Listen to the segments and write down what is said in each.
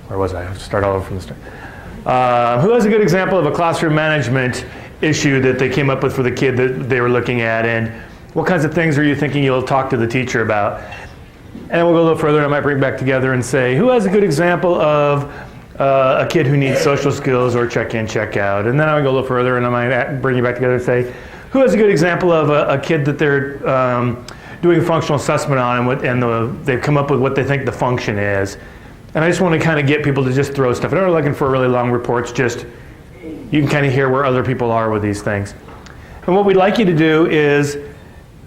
Where was I? I have to start all over from the start. Who has a good example of a classroom management issue that they came up with for the kid that they were looking at, and what kinds of things are you thinking you'll talk to the teacher about? And we'll go a little further, and I might bring back together and say, who has a good example of a kid who needs social skills or check-in, check-out? And then I would go a little further, and I might bring you back together and say, who has a good example of a kid that they're doing a functional assessment on, and they've come up with what they think the function is. And I just want to kind of get people to just throw stuff. I'm not looking for really long reports, just you can kind of hear where other people are with these things. And what we'd like you to do is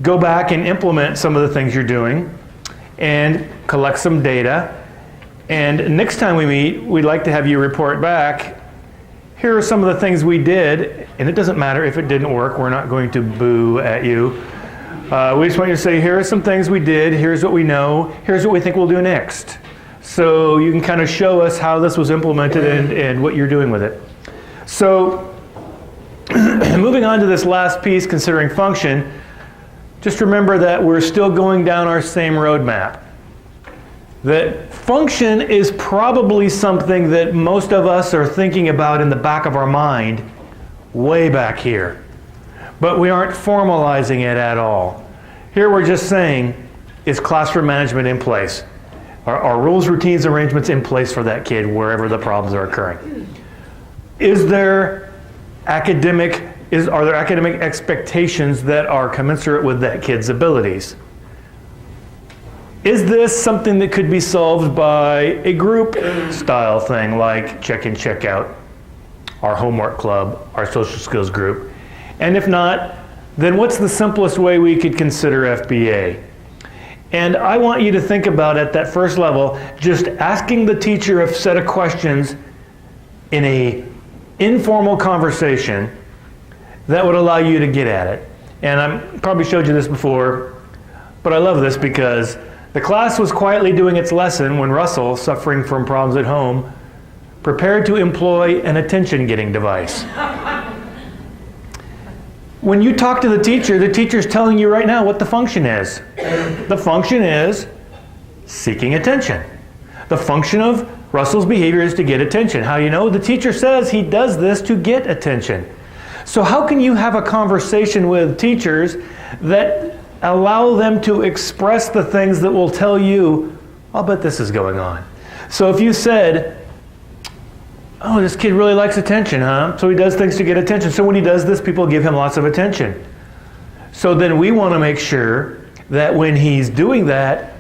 go back and implement some of the things you're doing and collect some data. And next time we meet, we'd like to have you report back, here are some of the things we did, and it doesn't matter if it didn't work, we're not going to boo at you. We just want you to say, here are some things we did, here's what we know, here's what we think we'll do next. So you can kind of show us how this was implemented and what you're doing with it. So moving on to this last piece, considering function, just remember that we're still going down our same roadmap. That function is probably something that most of us are thinking about in the back of our mind, way back here. But we aren't formalizing it at all. Here we're just saying, is classroom management in place? Are rules, routines, arrangements in place for that kid wherever the problems are occurring? Are there academic expectations that are commensurate with that kid's abilities? Is this something that could be solved by a group style thing like check-in, check-out, our homework club, our social skills group? And if not, then what's the simplest way we could consider FBA? And I want you to think about at that first level, just asking the teacher a set of questions in an informal conversation that would allow you to get at it. And I probably showed you this before, but I love this because the class was quietly doing its lesson when Russell, suffering from problems at home, prepared to employ an attention-getting device. When you talk to the teacher's telling you right now what the function is. The function is seeking attention. The function of Russell's behavior is to get attention. How you know? The teacher says he does this to get attention. So how can you have a conversation with teachers that allow them to express the things that will tell you, I'll bet this is going on. So if you said, oh, this kid really likes attention, huh? So he does things to get attention. So when he does this, people give him lots of attention. So then we want to make sure that when he's doing that,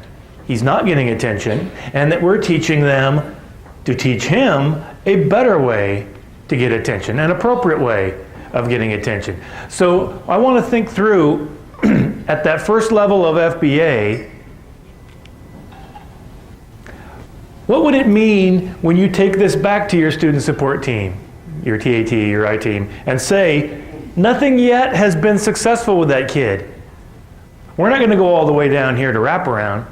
he's not getting attention, and that we're teaching them to teach him a better way to get attention, an appropriate way of getting attention. So I want to think through, at that first level of FBA, what would it mean when you take this back to your student support team, your TAT, your I-team, and say, nothing yet has been successful with that kid. We're not going to go all the way down here to wraparound.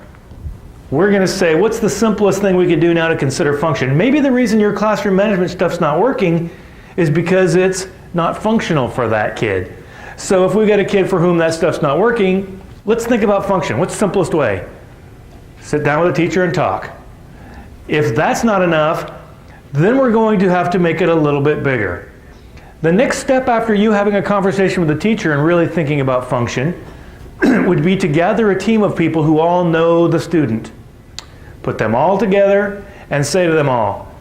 We're going to say, what's the simplest thing we could do now to consider function? Maybe the reason your classroom management stuff's not working is because it's not functional for that kid. So if we've got a kid for whom that stuff's not working, let's think about function. What's the simplest way? Sit down with a teacher and talk. If that's not enough, then we're going to have to make it a little bit bigger. The next step after you having a conversation with the teacher and really thinking about function would be to gather a team of people who all know the student. Put them all together and say to them all,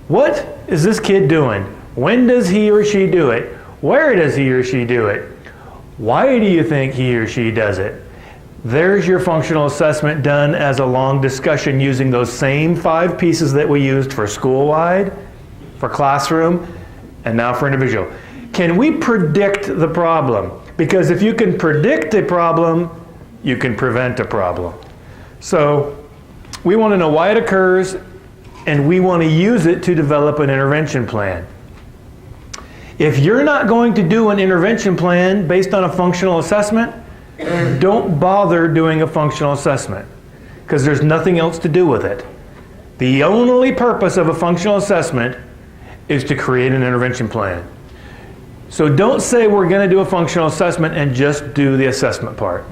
what is this kid doing? When does he or she do it? Where does he or she do it? Why do you think he or she does it? There's your functional assessment done as a long discussion using those same 5 pieces that we used for school-wide, for classroom, and now for individual. Can we predict the problem? Because if you can predict a problem, you can prevent a problem. So we want to know why it occurs, and we want to use it to develop an intervention plan. If you're not going to do an intervention plan based on a functional assessment, don't bother doing a functional assessment, because there's nothing else to do with it. The only purpose of a functional assessment is to create an intervention plan. So don't say we're going to do a functional assessment and just do the assessment part.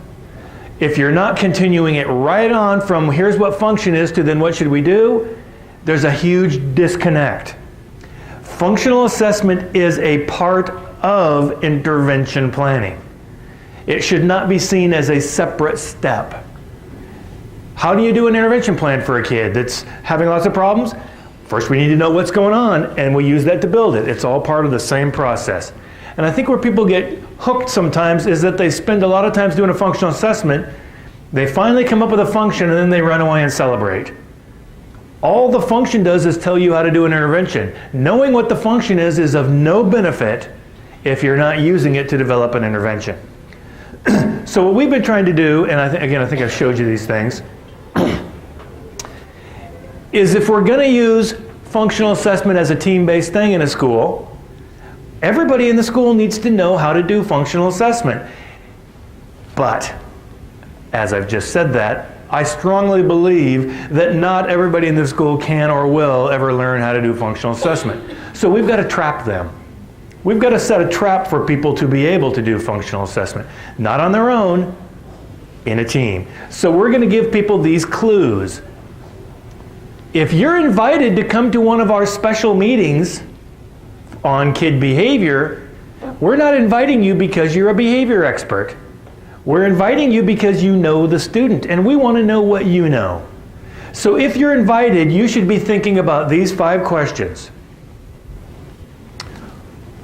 If you're not continuing it right on from here's what function is to then what should we do, There's a huge disconnect. Functional assessment is a part of intervention planning. It should not be seen as a separate step. How do you do an intervention plan for a kid that's having lots of problems? First, we need to know what's going on, and we use that to build it. It's all part of the same process. And I think where people get hooked sometimes is that they spend a lot of times doing a functional assessment. They finally come up with a function, and then they run away and celebrate. All the function does is tell you how to do an intervention. Knowing what the function is of no benefit if you're not using it to develop an intervention. So what we've been trying to do, and I think I've showed you these things, is if we're going to use functional assessment as a team-based thing in a school, everybody in the school needs to know how to do functional assessment. But, as I've just said that, I strongly believe that not everybody in the school can or will ever learn how to do functional assessment. So we've got to trap them. We've got to set a trap for people to be able to do functional assessment. Not on their own, in a team. So we're going to give people these clues. If you're invited to come to one of our special meetings on kid behavior, we're not inviting you because you're a behavior expert. We're inviting you because you know the student, and we want to know what you know. So if you're invited, you should be thinking about these 5 questions.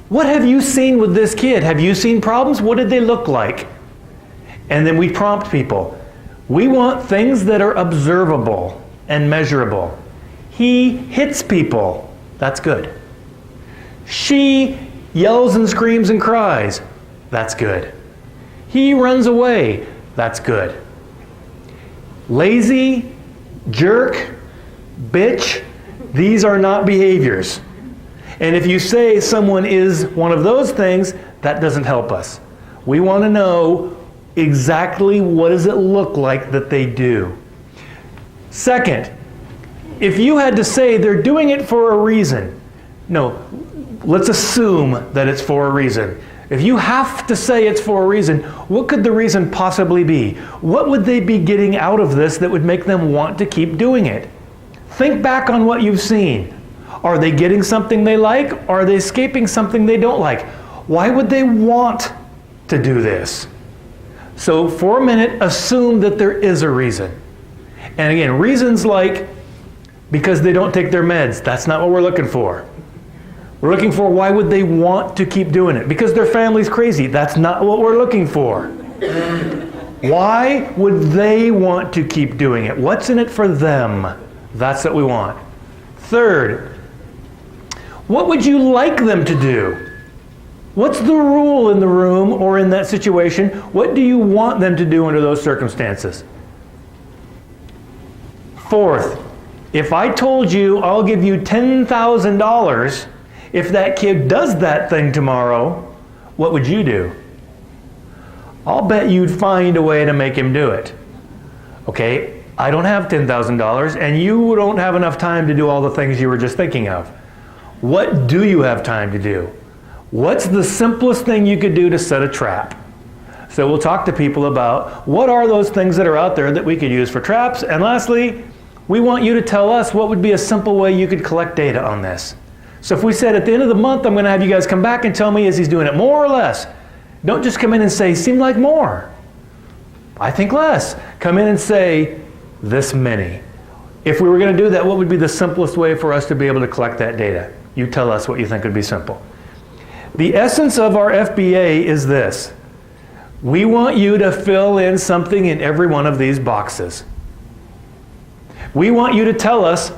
What have you seen with this kid? Have you seen problems? What did they look like? And then we prompt people. We want things that are observable and measurable. He hits people. That's good. She yells and screams and cries. That's good. He runs away. That's good. Lazy, jerk, bitch, these are not behaviors. And if you say someone is one of those things, that doesn't help us. We want to know exactly what does it look like that they do. Second, if you had to say they're doing it for a reason, no, let's assume that it's for a reason. If you have to say it's for a reason, what could the reason possibly be? What would they be getting out of this that would make them want to keep doing it? Think back on what you've seen. Are they getting something they like? Or are they escaping something they don't like? Why would they want to do this? So for a minute, assume that there is a reason. And again, reasons like because they don't take their meds. That's not what we're looking for. We're looking for why would they want to keep doing it? Because their family's crazy. That's not what we're looking for. Why would they want to keep doing it? What's in it for them? That's what we want. Third, what would you like them to do? What's the rule in the room or in that situation? What do you want them to do under those circumstances? Fourth, if I told you I'll give you $10,000 if that kid does that thing tomorrow, what would you do? I'll bet you'd find a way to make him do it. Okay, I don't have $10,000 and you don't have enough time to do all the things you were just thinking of. What do you have time to do? What's the simplest thing you could do to set a trap? So we'll talk to people about what are those things that are out there that we could use for traps. And lastly, we want you to tell us what would be a simple way you could collect data on this. So if we said at the end of the month, I'm going to have you guys come back and tell me is he's doing it more or less. Don't just come in and say, seemed like more. I think less. Come in and say, this many. If we were going to do that, what would be the simplest way for us to be able to collect that data? You tell us what you think would be simple. The essence of our FBA is this. We want you to fill in something in every one of these boxes. We want you to tell us,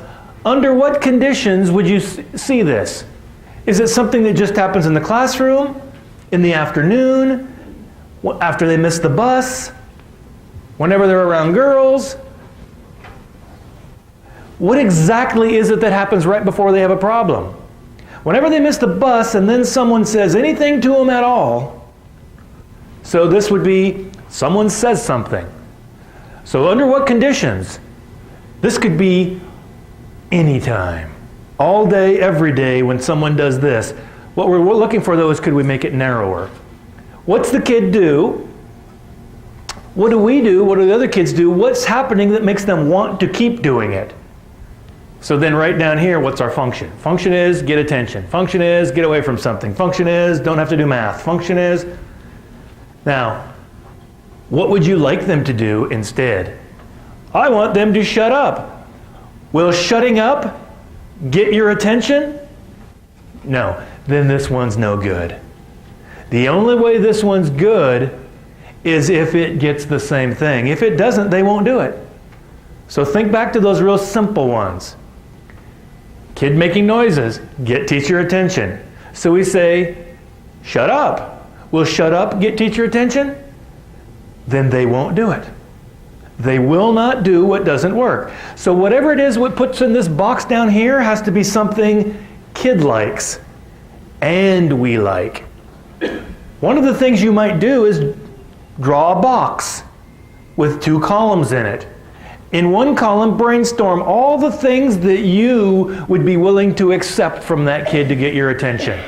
under what conditions would you see this? Is it something that just happens in the classroom, in the afternoon, after they miss the bus, whenever they're around girls? What exactly is it that happens right before they have a problem? Whenever they miss the bus and then someone says anything to them at all, so this would be someone says something. So under what conditions? This could be anytime, all day, every day when someone does this. What we're looking for though is could we make it narrower? What's the kid do? What do we do? What do the other kids do? What's happening that makes them want to keep doing it? So then write down here, what's our function? Function is get attention. Function is get away from something. Function is don't have to do math. Function is... Now, what would you like them to do instead? I want them to shut up. Will shutting up get your attention? No, then this one's no good. The only way this one's good is if it gets the same thing. If it doesn't, they won't do it. So think back to those real simple ones. Kid making noises, get teacher attention. So we say, shut up. Will shut up get teacher attention? Then they won't do it. They will not do what doesn't work. So whatever it is what puts in this box down here has to be something kid likes and we like. One of the things you might do is draw a box with 2 columns in it. In one column, brainstorm all the things that you would be willing to accept from that kid to get your attention.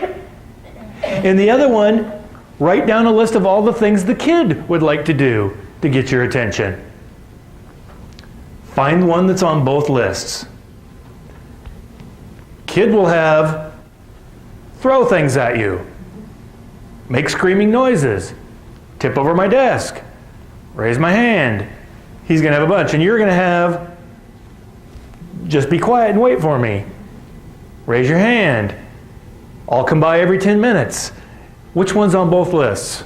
In the other one, write down a list of all the things the kid would like to do to get your attention. Find one that's on both lists. Kid will have throw things at you, make screaming noises, tip over my desk, raise my hand. He's going to have a bunch. And you're going to have just be quiet and wait for me. Raise your hand. I'll come by every 10 minutes. Which one's on both lists?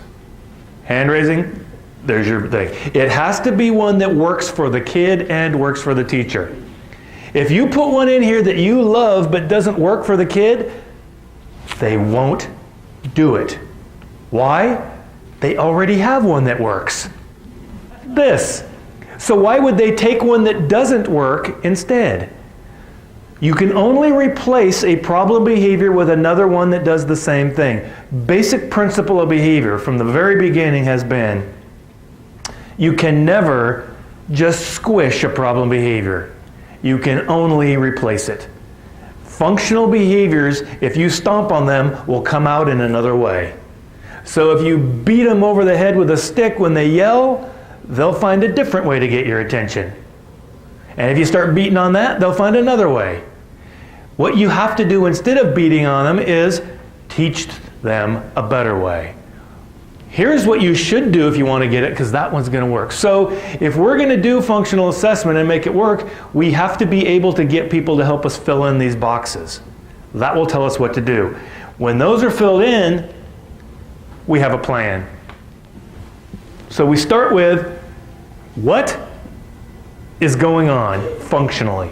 Hand raising, there's your thing. It has to be one that works for the kid and works for the teacher. If you put one in here that you love but doesn't work for the kid, they won't do it. Why? They already have one that works. This. So why would they take one that doesn't work instead? You can only replace a problem behavior with another one that does the same thing. Basic principle of behavior from the very beginning has been, you can never just squish a problem behavior. You can only replace it. Functional behaviors, if you stomp on them, will come out in another way. So if you beat them over the head with a stick when they yell, they'll find a different way to get your attention. And if you start beating on that, they'll find another way. What you have to do instead of beating on them is teach them a better way. Here's what you should do if you want to get it, because that one's going to work. So if we're going to do functional assessment and make it work, we have to be able to get people to help us fill in these boxes. That will tell us what to do. When those are filled in, we have a plan. So we start with, what is going on functionally?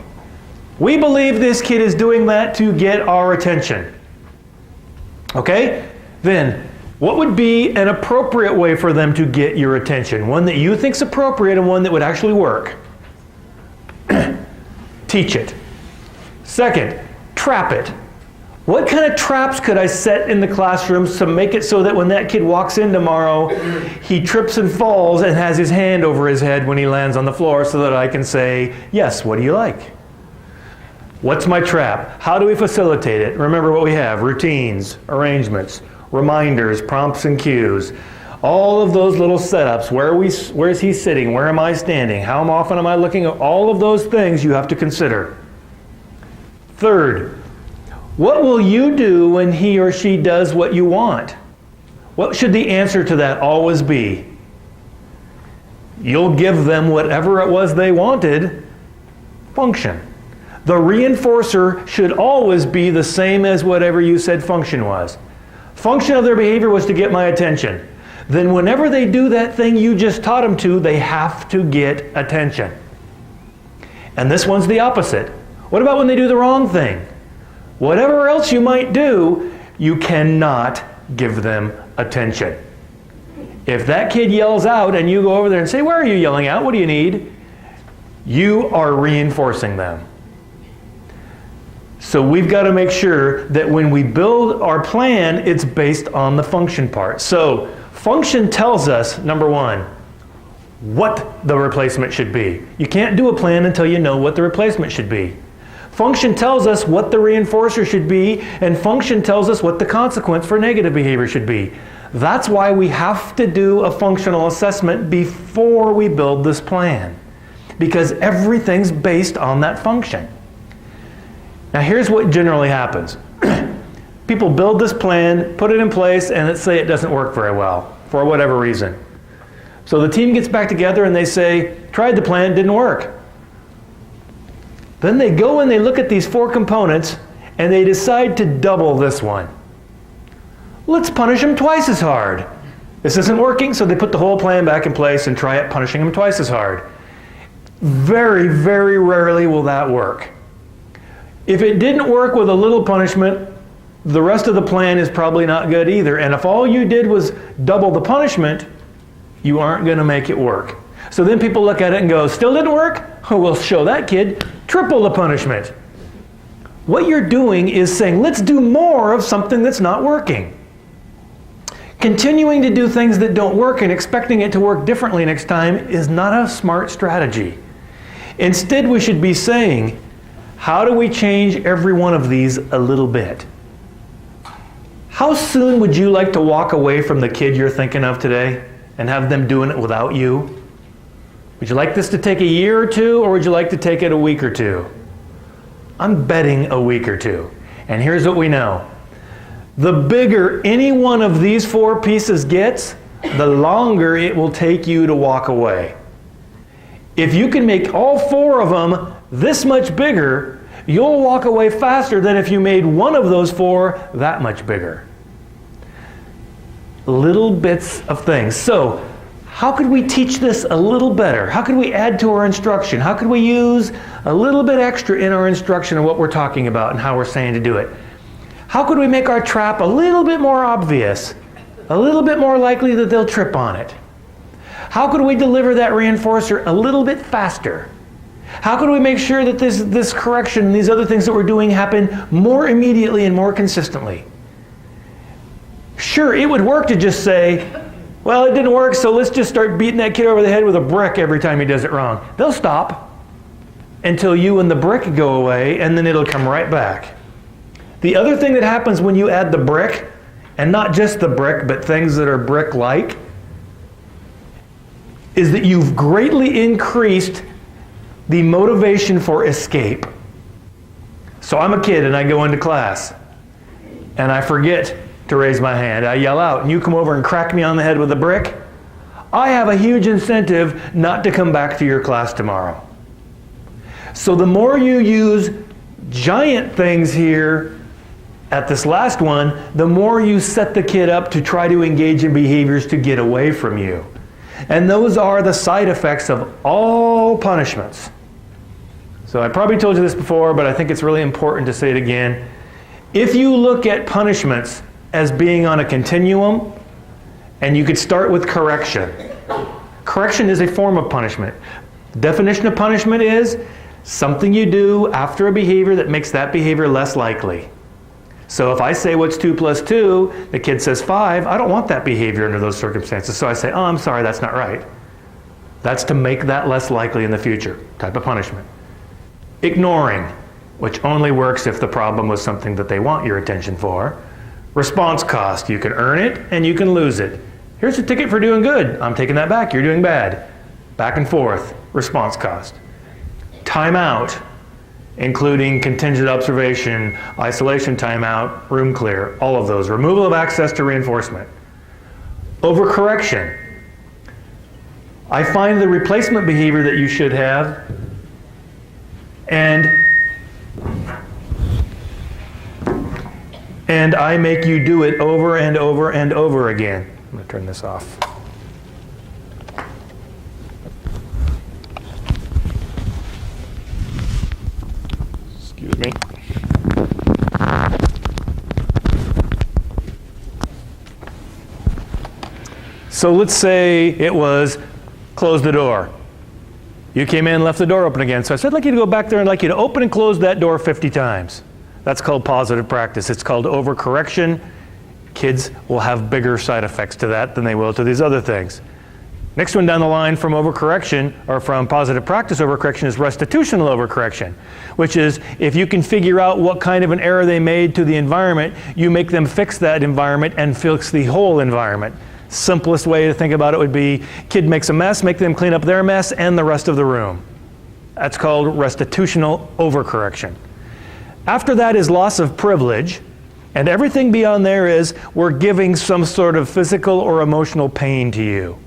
We believe this kid is doing that to get our attention. Okay? Then, what would be an appropriate way for them to get your attention? One that you think's appropriate and one that would actually work. Teach it. Second, trap it. What kind of traps could I set in the classrooms to make it so that when that kid walks in tomorrow, he trips and falls and has his hand over his head when he lands on the floor so that I can say, yes, what do you like? What's my trap? How do we facilitate it? Remember what we have, routines, arrangements, reminders, prompts and cues. All of those little setups, where is he sitting? Where am I standing? How often am I looking? All of those things you have to consider. Third, what will you do when he or she does what you want? What should the answer to that always be? You'll give them whatever it was they wanted. Function. The reinforcer should always be the same as whatever you said function was. Function of their behavior was to get my attention. Then whenever they do that thing you just taught them to, they have to get attention. And this one's the opposite. What about when they do the wrong thing? Whatever else you might do, you cannot give them attention. If that kid yells out and you go over there and say, where are you yelling out? What do you need? You are reinforcing them. So we've got to make sure that when we build our plan, it's based on the function part. So function tells us, number one, what the replacement should be. You can't do a plan until you know what the replacement should be. Function tells us what the reinforcer should be, and function tells us what the consequence for negative behavior should be. That's why we have to do a functional assessment before we build this plan, because everything's based on that function. Now here's what generally happens. People build this plan, put it in place, and let's say it doesn't work very well for whatever reason. So the team gets back together and they say, tried the plan, didn't work. Then they go and they look at these 4 components and they decide to double this one. Let's punish them twice as hard. This isn't working, so they put the whole plan back in place and try it, punishing them twice as hard. Very, very rarely will that work. If it didn't work with a little punishment, the rest of the plan is probably not good either. And if all you did was double the punishment, you aren't going to make it work. So then people look at it and go, still didn't work? Oh, we'll show that kid triple the punishment. What you're doing is saying, let's do more of something that's not working. Continuing to do things that don't work and expecting it to work differently next time is not a smart strategy. Instead, we should be saying, how do we change every one of these a little bit? How soon would you like to walk away from the kid you're thinking of today and have them doing it without you? Would you like this to take a year or 2, or would you like to take it a week or 2? I'm betting a week or 2. And here's what we know. The bigger any one of these 4 pieces gets, the longer it will take you to walk away. If you can make all 4 of them this much bigger, you'll walk away faster than if you made one of those 4 that much bigger. Little bits of things. So, how could we teach this a little better? How could we add to our instruction? How could we use a little bit extra in our instruction of what we're talking about and how we're saying to do it? How could we make our trap a little bit more obvious? A little bit more likely that they'll trip on it? How could we deliver that reinforcer a little bit faster? How could we make sure that this correction and these other things that we're doing happen more immediately and more consistently? Sure, it would work to just say, well, it didn't work, so let's just start beating that kid over the head with a brick every time he does it wrong. They'll stop until you and the brick go away, and then it'll come right back. The other thing that happens when you add the brick, and not just the brick, but things that are brick-like, is that you've greatly increased the motivation for escape. So I'm a kid and I go into class, and I forget to raise my hand. I yell out, and you come over and crack me on the head with a brick. I have a huge incentive not to come back to your class tomorrow. So the more you use giant things here at this last one, the more you set the kid up to try to engage in behaviors to get away from you. And those are the side effects of all punishments. So I probably told you this before, but I think it's really important to say it again. If you look at punishments as being on a continuum, and you could start with correction. Correction is a form of punishment. The definition of punishment is something you do after a behavior that makes that behavior less likely. So if I say, what's 2 plus 2, the kid says 5, I don't want that behavior under those circumstances. So I say, oh, I'm sorry, that's not right. That's to make that less likely in the future, type of punishment. Ignoring, which only works if the problem was something that they want your attention for. Response cost, you can earn it and you can lose it. Here's a ticket for doing good. I'm taking that back, you're doing bad. Back and forth, response cost. Timeout, including contingent observation, isolation timeout, room clear, all of those. Removal of access to reinforcement. Overcorrection. I find the replacement behavior that you should have, and I make you do it over and over and over again. I'm going to turn this off. Excuse me. So let's say it was close the door. You came in and left the door open again. So I said, I'd like you to go back there and I'd like you to open and close that door 50 times. That's called positive practice. It's called overcorrection. Kids will have bigger side effects to that than they will to these other things. Next one down the line from overcorrection, or from positive practice overcorrection, is restitutional overcorrection, which is if you can figure out what kind of an error they made to the environment, you make them fix that environment and fix the whole environment. Simplest way to think about it would be, kid makes a mess, make them clean up their mess and the rest of the room. That's called restitutional overcorrection. After that is loss of privilege, and everything beyond there is we're giving some sort of physical or emotional pain to you.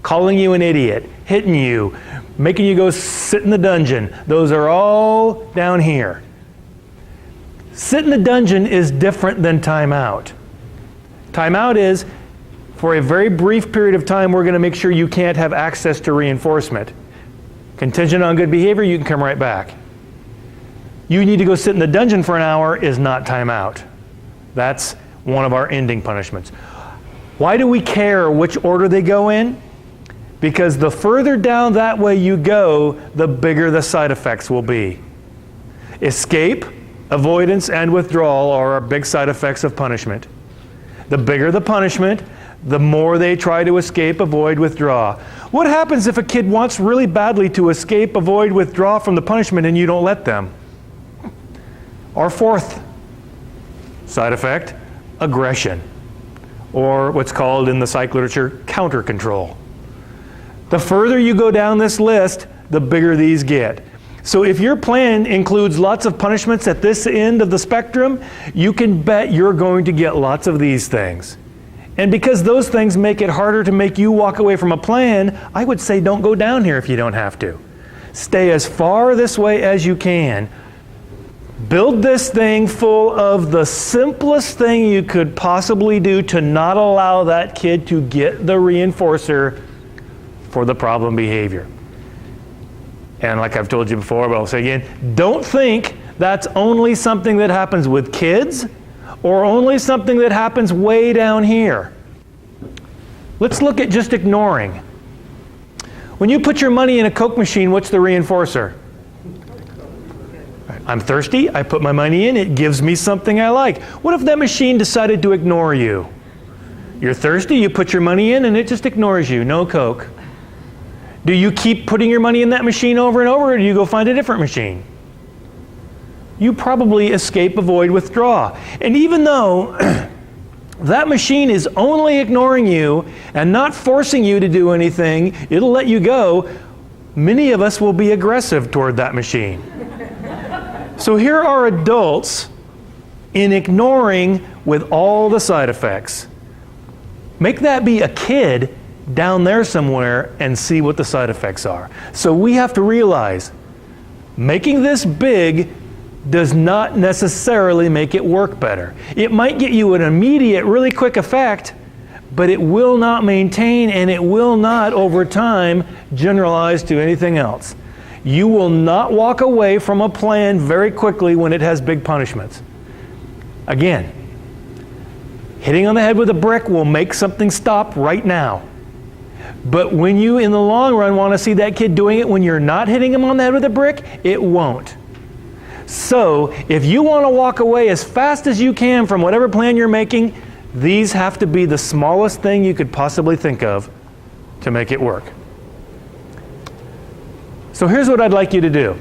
Calling you an idiot, hitting you, making you go sit in the dungeon. Those are all down here. Sit in the dungeon is different than timeout. Timeout is, for a very brief period of time, we're going to make sure you can't have access to reinforcement. Contingent on good behavior, you can come right back. You need to go sit in the dungeon for an hour is not timeout. That's one of our ending punishments. Why do we care which order they go in? Because the further down that way you go, the bigger the side effects will be. Escape, avoidance, and withdrawal are our big side effects of punishment. The bigger the punishment, the more they try to escape, avoid, withdraw. What happens if a kid wants really badly to escape, avoid, withdraw from the punishment and you don't let them? Our fourth side effect, aggression, or what's called in the psych literature, counter control. The further you go down this list, the bigger these get. So if your plan includes lots of punishments at this end of the spectrum, you can bet you're going to get lots of these things. And because those things make it harder to make you walk away from a plan, I would say don't go down here if you don't have to. Stay as far this way as you can. Build this thing full of the simplest thing you could possibly do to not allow that kid to get the reinforcer for the problem behavior. And like I've told you before, but I'll say again, don't think that's only something that happens with kids or only something that happens way down here. Let's look at just ignoring. When you put your money in a Coke machine, what's the reinforcer? I'm thirsty, I put my money in, it gives me something I like. What if that machine decided to ignore you? You're thirsty, you put your money in, and it just ignores you, no Coke. Do you keep putting your money in that machine over and over, or do you go find a different machine? You probably escape, avoid, withdraw. And even though that machine is only ignoring you and not forcing you to do anything, it'll let you go, many of us will be aggressive toward that machine. So here are adults in ignoring with all the side effects. Make that be a kid down there somewhere and see what the side effects are. So we have to realize making this big does not necessarily make it work better. It might get you an immediate, really quick effect, but it will not maintain and it will not, over time, generalize to anything else. You will not walk away from a plan very quickly when it has big punishments. Again, hitting on the head with a brick will make something stop right now. But when you, in the long run, want to see that kid doing it when you're not hitting him on the head with a brick, it won't. So, if you want to walk away as fast as you can from whatever plan you're making, these have to be the smallest thing you could possibly think of to make it work. So here's what I'd like you to do.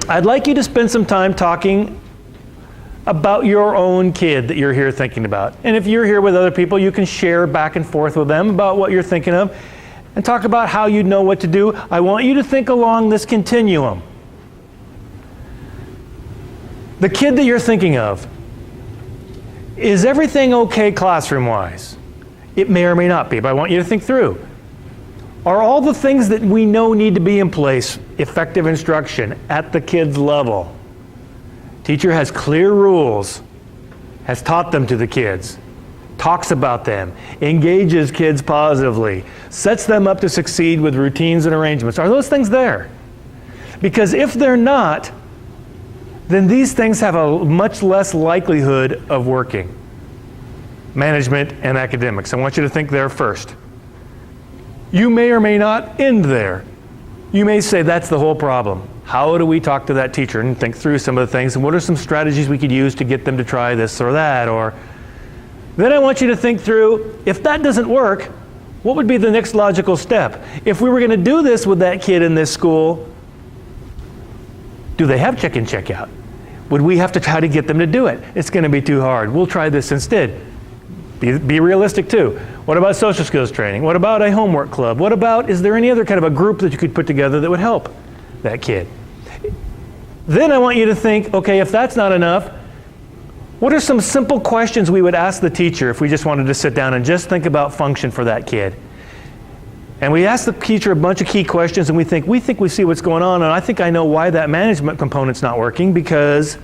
I'd like you to spend some time talking about your own kid that you're here thinking about. And if you're here with other people, you can share back and forth with them about what you're thinking of and talk about how you know what to do. I want you to think along this continuum. The kid that you're thinking of, is everything okay classroom-wise? It may or may not be, but I want you to think through. Are all the things that we know need to be in place, effective instruction at the kid's level? Teacher has clear rules, has taught them to the kids, talks about them, engages kids positively, sets them up to succeed with routines and arrangements. Are those things there? Because if they're not, then these things have a much less likelihood of working. Management and academics. I want you to think there first. You may or may not end there. You may say that's the whole problem. How do we talk to that teacher and think through some of the things, and what are some strategies we could use to get them to try this or that? Or then I want you to think through, if that doesn't work, what would be the next logical step? If we were going to do this with that kid in this school, do they have check-in, check-out? Would we have to try to get them to do it? It's going to be too hard. We'll try this instead. Be realistic too. What about social skills training? What about a homework club? What about, is there any other kind of a group that you could put together that would help that kid? Then I want you to think, okay, if that's not enough, what are some simple questions we would ask the teacher if we just wanted to sit down and just think about function for that kid? And we ask the teacher a bunch of key questions, and we think we see what's going on, and I think I know why that management component's not working, because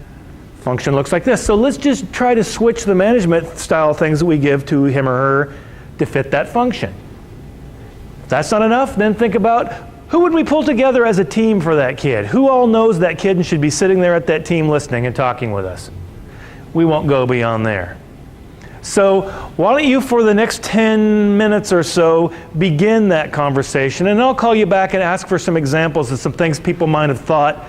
function looks like this. So let's just try to switch the management style things that we give to him or her to fit that function. If that's not enough, then think about who would we pull together as a team for that kid? Who all knows that kid and should be sitting there at that team listening and talking with us? We won't go beyond there. So why don't you, for the next 10 minutes or so, begin that conversation, and I'll call you back and ask for some examples of some things people might have thought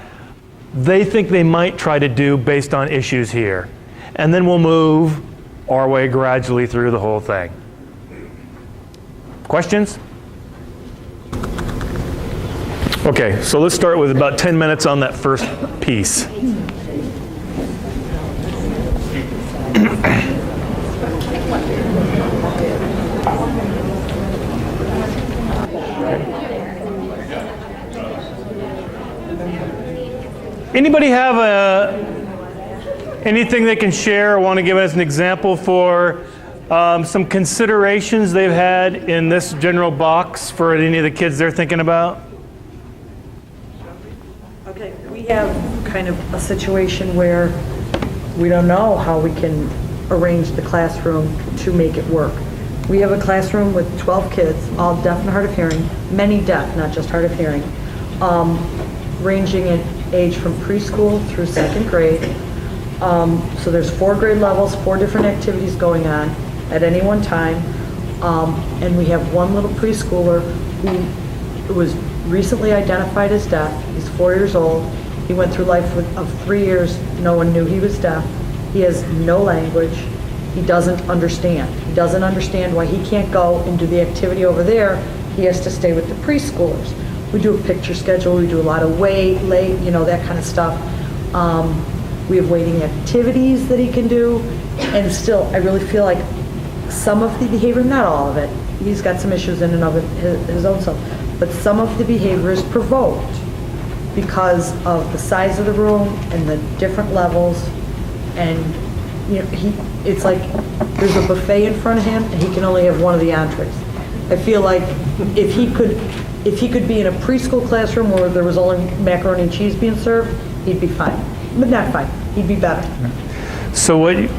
they think they might try to do based on issues here. And then we'll move our way gradually through the whole thing. Questions? Okay, so let's start with about 10 minutes on that first piece. Anybody have anything they can share or want to give as an example for some considerations they've had in this general box for any of the kids they're thinking about? Okay, we have kind of a situation where we don't know how we can arrange the classroom to make it work. We have a classroom with 12 kids, all deaf and hard of hearing, many deaf, not just hard of hearing, ranging in age from preschool through second grade. So there's 4 grade levels, 4 different activities going on at any one time. And we have one little preschooler who was recently identified as deaf. He's 4 years old. He went through life of 3 years. No one knew he was deaf. He has no language. He doesn't understand. He doesn't understand why he can't go and do the activity over there. He has to stay with the preschoolers. We do a picture schedule. We do a lot of late, that kind of stuff. We have waiting activities that he can do. And still, I really feel like some of the behavior, not all of it, he's got some issues in and of his own self, but some of the behavior is provoked because of the size of the room and the different levels. And it's like there's a buffet in front of him and he can only have one of the entrees. I feel like if he could be in a preschool classroom where there was only macaroni and cheese being served, he'd be fine. But not fine, he'd be better. So I don't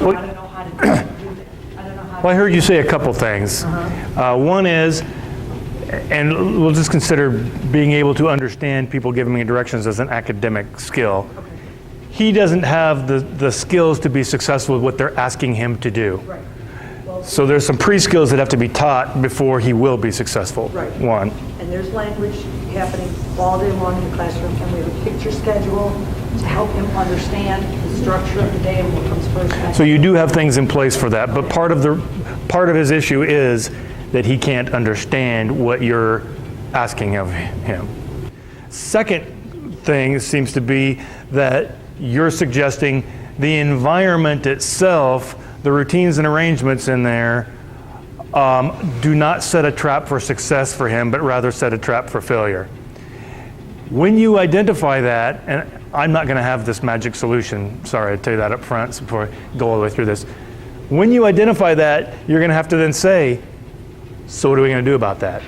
know how to do that. Well, I heard you say a couple things. One is, and we'll just consider being able to understand people giving me directions as an academic skill. Okay. He doesn't have the skills to be successful with what they're asking him to do. Right. Well, So there's some pre-skills that have to be taught before he will be successful. Right. One. And there's language happening all day long in the classroom, and we have a picture schedule to help him understand the structure of the day and what comes first. So you do have things in place for that, but part of his issue is that he can't understand what you're asking of him. Second thing seems to be that you're suggesting the environment itself, the routines and arrangements in there, do not set a trap for success for him, but rather set a trap for failure. When you identify that, and I'm not going to have this magic solution, sorry, I tell you that up front before I go all the way through this. When you identify that, you're going to have to then say, so what are we going to do about that?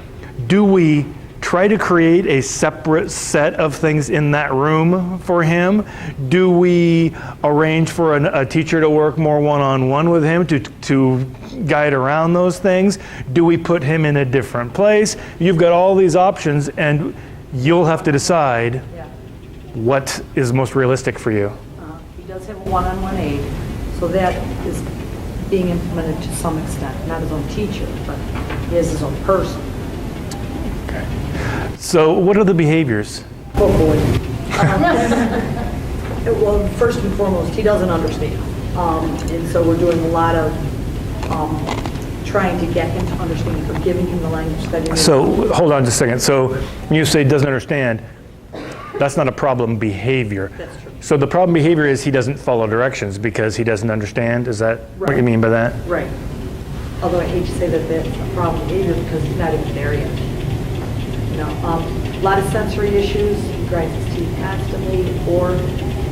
Do we try to create a separate set of things in that room for him? Do we arrange for a teacher to work more one-on-one with him to guide around those things? Do we put him in a different place? You've got all these options, and you'll have to decide what is most realistic for you. He does have a one-on-one aid, so that is being implemented to some extent. Not his own teacher, but he has his own person. Okay. So what are the behaviors? Oh, boy. Well, first and foremost, he doesn't understand. And so we're doing a lot of trying to get him to understand, or giving him the language that he needs. So hold on just a second. So when you say doesn't understand, that's not a problem behavior. That's true. So the problem behavior is he doesn't follow directions because he doesn't understand? Is that what you mean by that? Right. Although I hate to say that that's a problem behavior because he's not even there yet. A lot of sensory issues, he grinds his teeth constantly, or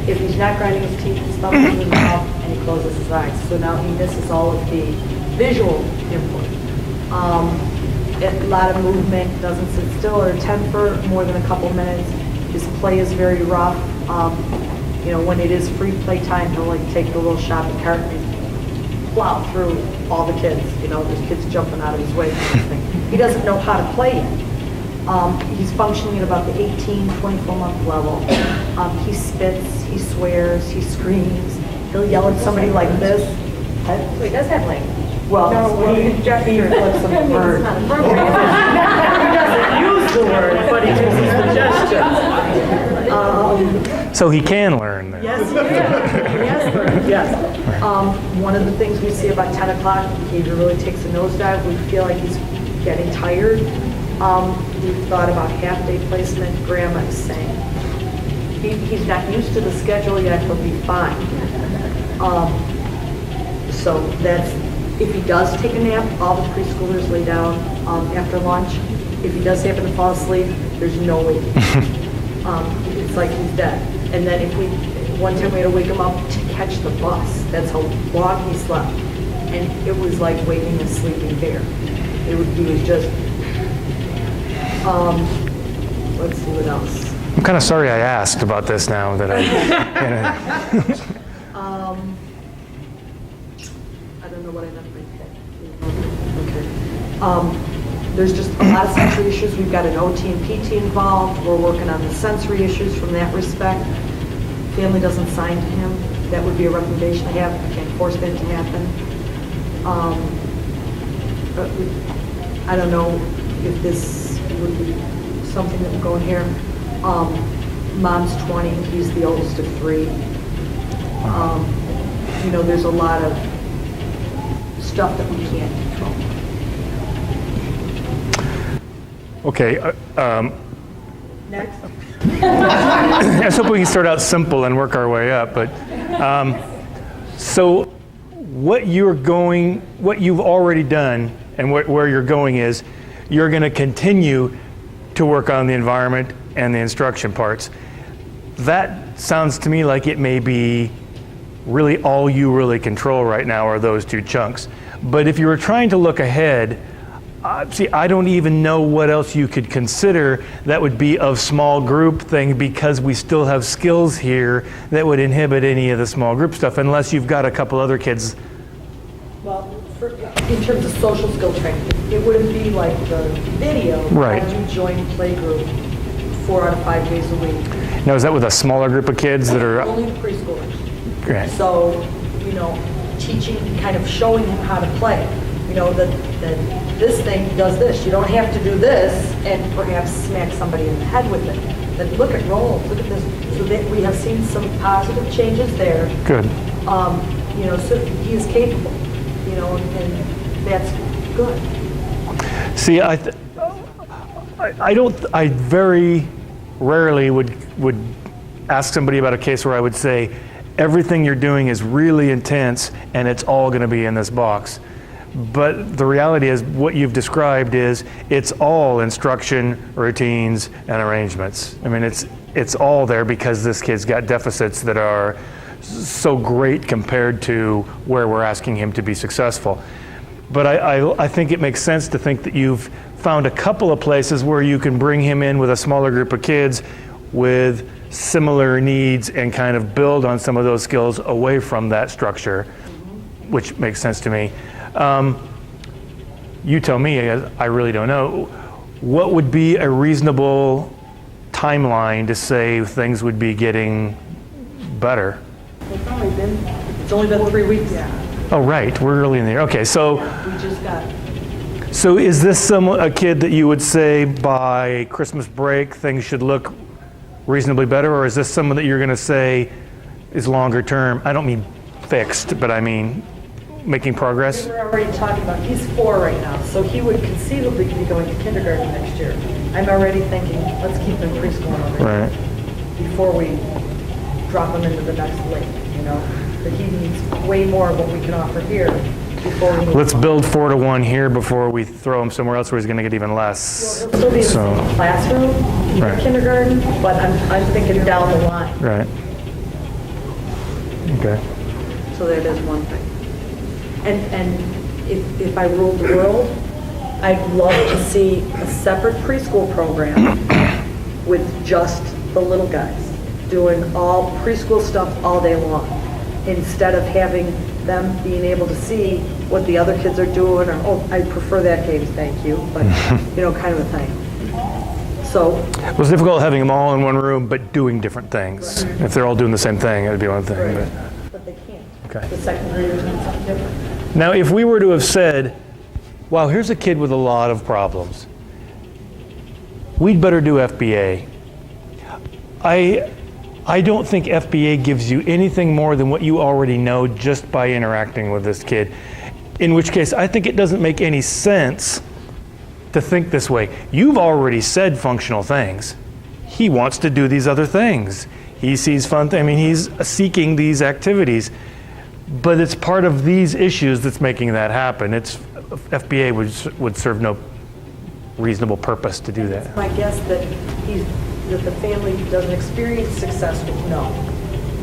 if he's not grinding his teeth, his thumb is in his mouth and he closes his eyes. So now he misses all of the visual input. A lot of movement, doesn't sit still or attend for more than a couple minutes. His play is very rough. When it is free playtime, he'll like take the little shopping cart and plow through all the kids. There's kids jumping out of his way. He doesn't know how to play yet. He's functioning at about the 18, 24-month level. He spits, he swears, he screams. He'll yell at somebody like this. So he does have language. Well, he flips some bird. He doesn't use the word, but he uses the gesture. So he can learn then. Yes, he can. He has learned, yes. One of the things we see about 10 o'clock, behavior really takes a nosedive. We feel like he's getting tired. We've thought about half-day placement. Grandma is saying he's not used to the schedule yet, he'll be fine. So that's, if he does take a nap, all the preschoolers lay down after lunch. If he does happen to fall asleep, there's no way. It's like he's dead. And then one time we had to wake him up to catch the bus. That's how long he slept. And it was like waking a sleeping bear. He was just, let's see what else. I'm kind of sorry I asked about this now that I don't know what I meant by that. Okay. There's just a lot of sensory issues. We've got an OT and PT involved. We're working on the sensory issues from that respect. Family doesn't sign to him. That would be a recommendation I have. I can't force that to happen. But I don't know if this would be something that would go in here. Mom's 20. He's the oldest of 3. There's a lot of stuff that we can't control. Okay. Next. I was hoping we can start out simple and work our way up. But so what you've already done and where you're going is you're going to continue to work on the environment and the instruction parts. That sounds to me like it may be really all you really control right now are those 2 chunks. But if you were trying to look ahead, I don't even know what else you could consider that would be of small group thing, because we still have skills here that would inhibit any of the small group stuff, unless you've got a couple other kids. Well, in terms of social skill training, it wouldn't be like the video. Right. I do joint playgroup 4 out of 5 days a week. Now, is that with a smaller group of kids that are? Only the preschoolers. Okay. So, teaching, kind of showing him how to play. That this thing does this. You don't have to do this and perhaps smack somebody in the head with it. But look at rolls, look at this. So that we have seen some positive changes there. Good. So he is capable, and that's good. See, I very rarely would ask somebody about a case where I would say, everything you're doing is really intense and it's all going to be in this box. But the reality is what you've described is it's all instruction, routines, and arrangements. I mean, it's all there because this kid's got deficits that are so great compared to where we're asking him to be successful. But I think it makes sense to think that you've found a couple of places where you can bring him in with a smaller group of kids with similar needs and kind of build on some of those skills away from that structure, which makes sense to me. You tell me, I really don't know. What would be a reasonable timeline to say things would be getting better? It's only been 3 weeks. Yeah. Oh, right, we're early in the year. Okay, so. We just got. So is this a kid that you would say by Christmas break things should look reasonably better, or is this someone that you're going to say is longer term? I don't mean fixed, but I mean making progress? We're already talking about, he's 4 right now, so he would conceivably be going to kindergarten next year. I'm already thinking, let's keep him in preschool already. Right. Before we drop him into the next league, That he needs way more of what we can offer here before we move Let's on. build 4 to 1 here before we throw him somewhere else where he's going to get even less. Well, he'll still be in the same classroom, Right. kindergarten, but I'm thinking down the line. Right. Okay. So that is one thing. And if I ruled the world, I'd love to see a separate preschool program with just the little guys, doing all preschool stuff all day long, instead of having them being able to see what the other kids are doing, or, oh, I prefer that game, thank you, but, kind of a thing. So, It was difficult having them all in one room, but doing different things. If they're all doing the same thing, it would be one thing. right, but they can't. Okay. The second graders need something different. Now, if we were to have said, wow, here's a kid with a lot of problems, we'd better do FBA. I don't think FBA gives you anything more than what you already know just by interacting with this kid. In which case, I think it doesn't make any sense to think this way. You've already said functional things. He wants to do these other things. He sees fun, he's seeking these activities. But it's part of these issues that's making that happen. FBA would serve no reasonable purpose to do that. My guess that the family doesn't experience success with no,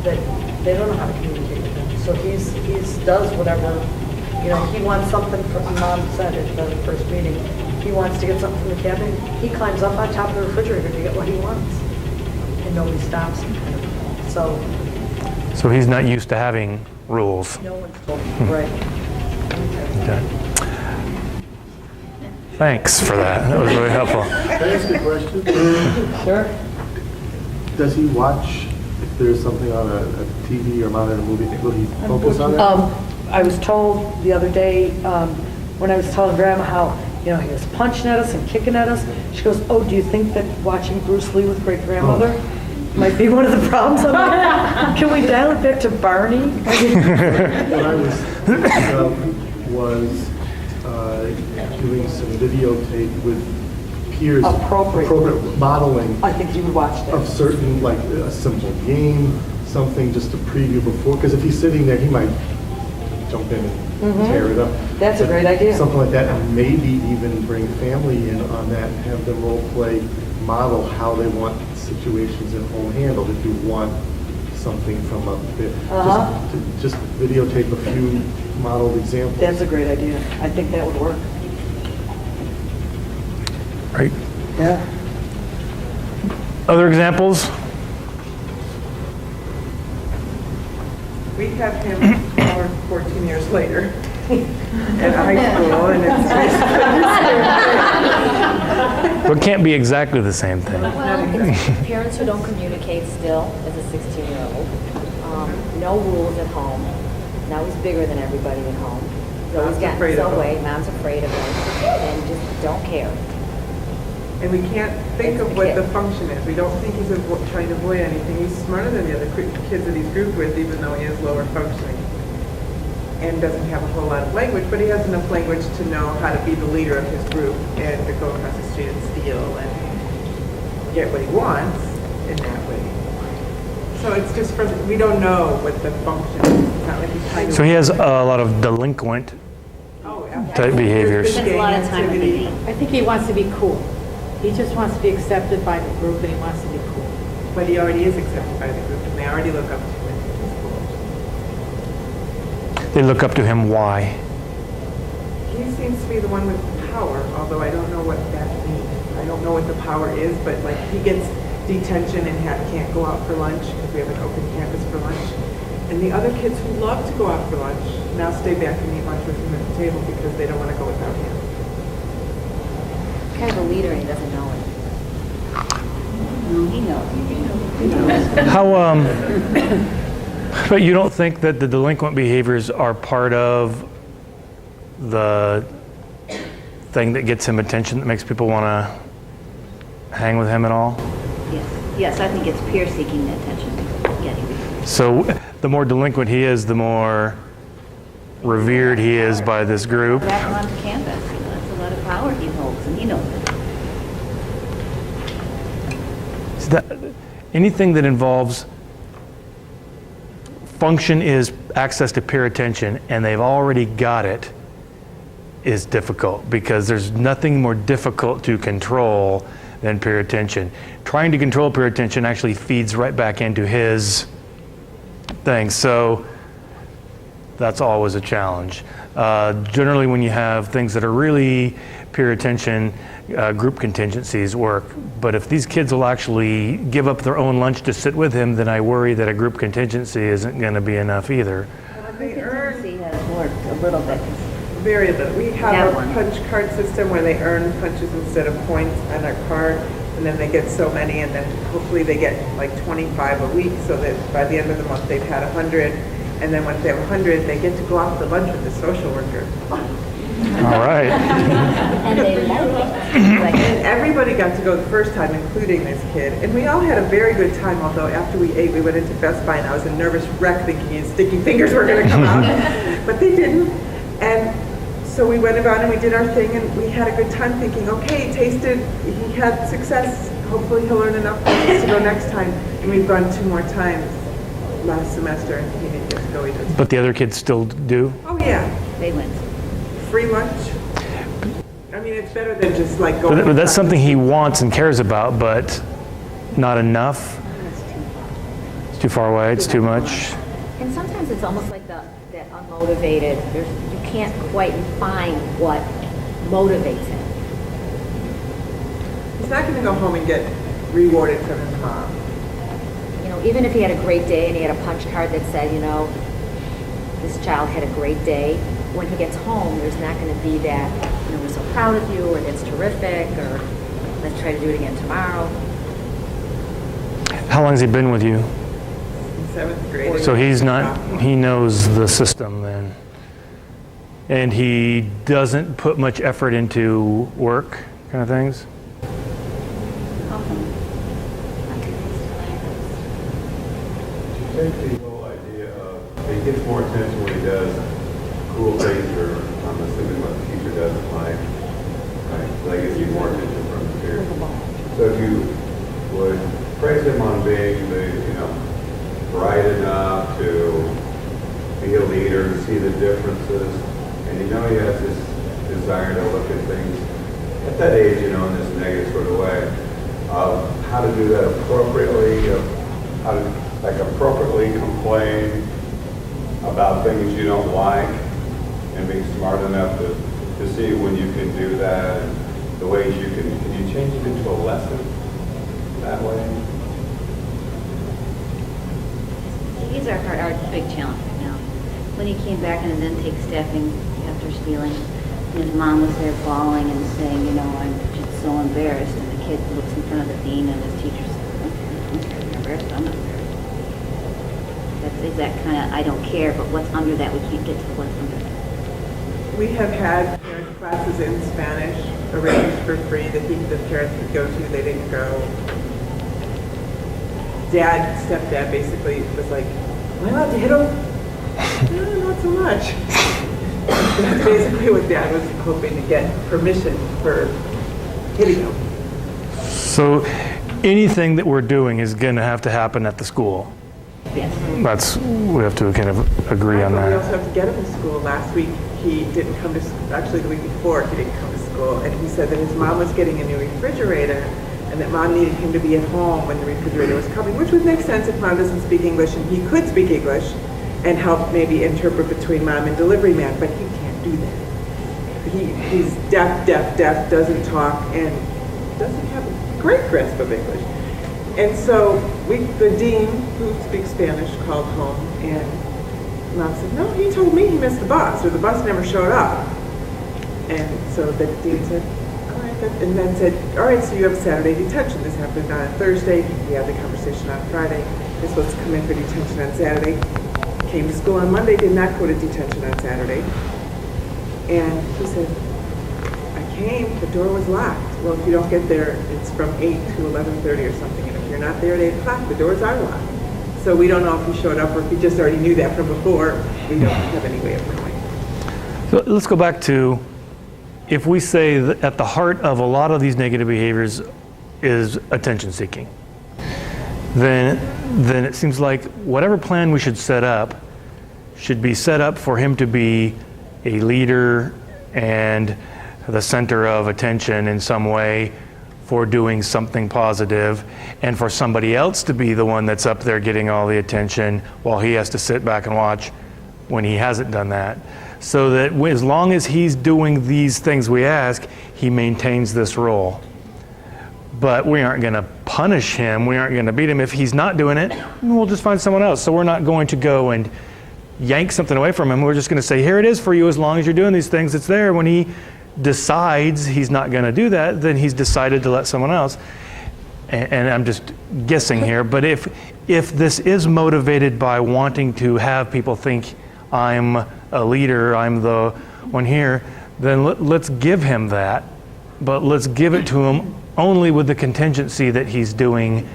that they don't know how to communicate with him. So he's does whatever, he wants something from, Mom said at the first meeting, he wants to get something from the cabinet, he climbs up on top of the refrigerator to get what he wants. And nobody stops him. So he's not used to having rules. no one's told him, right. Okay. Thanks for that. That was really helpful. Can I ask a question? Sure. Does he watch, if there's something on a TV or monitor movie, will he focus on that? I was told the other day, when I was telling Grandma how, he was punching at us and kicking at us, she goes, oh, do you think that watching Bruce Lee with great-grandmother might be one of the problems? I'm like, can we dial it back to Barney? What I was thinking of was doing some videotape with peers. Appropriate modeling I think you would watch of that. certain, like a simple game, something just to preview before, because if he's sitting there, he might jump in and tear it up. That's a great idea. Something like that, and maybe even bring family in on that and have them role play, model how they want situations at home handled. If you want something from up there, just videotape a few modeled examples. That's a great idea. I think that would work. Right. Yeah. Other examples? We have him over 14 years later at high school, and it's But it can't be exactly the same thing. Well, it's parents who don't communicate still as a 16-year-old. No rules at home. Now he's bigger than everybody at home. He's always Mom's gotten afraid his of own him. way. Mom's afraid of him and just don't care. and we can't think It's of the what kid. the function is. We don't think he's trying to avoid anything. He's smarter than the other kids that he's grouped with, even though he is lower functioning and doesn't have a whole lot of language, but he has enough language to know how to be the leader of his group and to go across the street and steal and get what he wants in that way. So it's just we don't know what the function is. It's not like he's trying to. So he has a lot of delinquent Oh, absolutely. type behaviors. Spends a lot of time with Activity. me. I think he wants to be cool. He just wants to be accepted by the group, and he wants to be cool. But he already is accepted by the group, and they already look up to him in school. They look up to him. Why? He seems to be the one with power, although I don't know what that means. I don't know what the power is, but like he gets detention and can't go out for lunch because we have an open campus for lunch. And the other kids who love to go out for lunch now stay back and eat lunch with him at the table because they don't want to go without him. He's kind of a leader and he doesn't know it. He knows. How, but you don't think that the delinquent behaviors are part of the thing that gets him attention, that makes people want to hang with him at all? Yes, I think it's peer seeking the attention getting. So the more delinquent he is, the more revered he is by this group. Back onto campus, that's a lot of power he holds, and he knows it. Anything that involves function is access to peer attention, and they've already got it, is difficult because there's nothing more difficult to control than peer attention. Trying to control peer attention actually feeds right back into his thing. So that's always a challenge. Generally, when you have things that are really peer attention, group contingencies work. But if these kids will actually give up their own lunch to sit with him, then I worry that a group contingency isn't going to be enough either. They earn Contingency has worked a little bit. very little. We have That a one. punch card system where they earn punches instead of points on their card, and then they get so many, and then hopefully they get like 25 a week, so that by the end of the month they've had 100, and then once they have 100, they get to go out to lunch with the social worker. All right. And they like it. And everybody got to go the first time, including this kid. And we all had a very good time, although after we ate, we went into Best Buy, and I was a nervous wreck thinking his sticky fingers were going to come out. But they didn't. And so we went about and we did our thing, and we had a good time thinking, okay, he tasted, he had success. Hopefully he'll learn enough to go next time. And we've gone 2 more times last semester, and he didn't get to go either. But the other kids still do? Oh, yeah. They went. Free lunch. I mean, it's better than just like going. But that's something he wants and cares about, but not enough? It's too far away, it's too much? And sometimes it's almost like that unmotivated, you can't quite find what motivates him. He's not going to go home and get rewarded from his mom. You know, even if he had a great day and he had a punch card that said, you know, this child had a great day, when he gets home, there's not going to be that, you know, we're so proud of you, or that's terrific, or let's try to do it again tomorrow. How long has he been with you? In 7th grade. So he's not, he knows the system then. And he doesn't put much effort into work kind of things? Take the whole idea of, he gets more attention when he does cool things, or I'm assuming what the teacher doesn't like, right? So that gives you more attention from the peers. So if you would praise him on being bright enough to be a leader, see the differences, and he has this desire to look at things at that age, in this negative sort of way, how to do that appropriately, how to appropriately complain about things you don't like, and being smart enough to see when you can do that, and the ways you can you change it into a lesson that way? These are our big challenge right now. When he came back and then take staffing after stealing, his mom was there bawling and saying, I'm just so embarrassed. And the kid looks in front of the dean and his teacher says, okay, you're embarrassed, I'm not embarrassed. Is that kind of, I don't care, but what's under that? We can't get to what's under that. We have had parent classes in Spanish arranged for free that the parents could go to. They didn't go. Stepdad basically was like, am I allowed to hit him? No, not so much. That's basically what Dad was hoping to get permission for hitting him. So anything that we're doing is going to have to happen at the school. Yes. We have to kind of agree on But we that. also have to get him to school. Last week, he didn't come to school. Actually, the week before, he didn't come to school. And he said that his mom was getting a new refrigerator, and that Mom needed him to be at home when the refrigerator was coming, which would make sense if Mom doesn't speak English and he could speak English and help maybe interpret between Mom and delivery man, but he can't do that. He's deaf, doesn't talk, and doesn't have a great grasp of English. And so the dean, who speaks Spanish, called home, and Mom said, no, he told me he missed the bus, or the bus never showed up. And so the dean said, all right, and then said, all right, so you have Saturday detention. This happened on Thursday. We had the conversation on Friday. They're supposed to come in for detention on Saturday. Came to school on Monday, did not go to detention on Saturday. And he said, I came, the door was locked. Well, if you don't get there, it's from 8 to 11:30 or something. And if you're not there at 8 o'clock, the doors are locked. So we don't know if he showed up or if he just already knew that from before. We don't have any way of knowing. So let's go back to, if we say that at the heart of a lot of these negative behaviors is attention seeking, then it seems like whatever plan we should set up should be set up for him to be a leader and the center of attention in some way for doing something positive, and for somebody else to be the one that's up there getting all the attention while he has to sit back and watch when he hasn't done that. So that as long as he's doing these things we ask, he maintains this role. But we aren't going to punish him, we aren't going to beat him. If he's not doing it, we'll just find someone else. So we're not going to go and yank something away from him. We're just going to say, here it is for you, as long as you're doing these things, it's there. When he decides he's not going to do that, then he's decided to let someone else. And I'm just guessing here, but if this is motivated by wanting to have people think I'm a leader, I'm the one here, then let's give him that, but let's give it to him only with the contingency that he's doing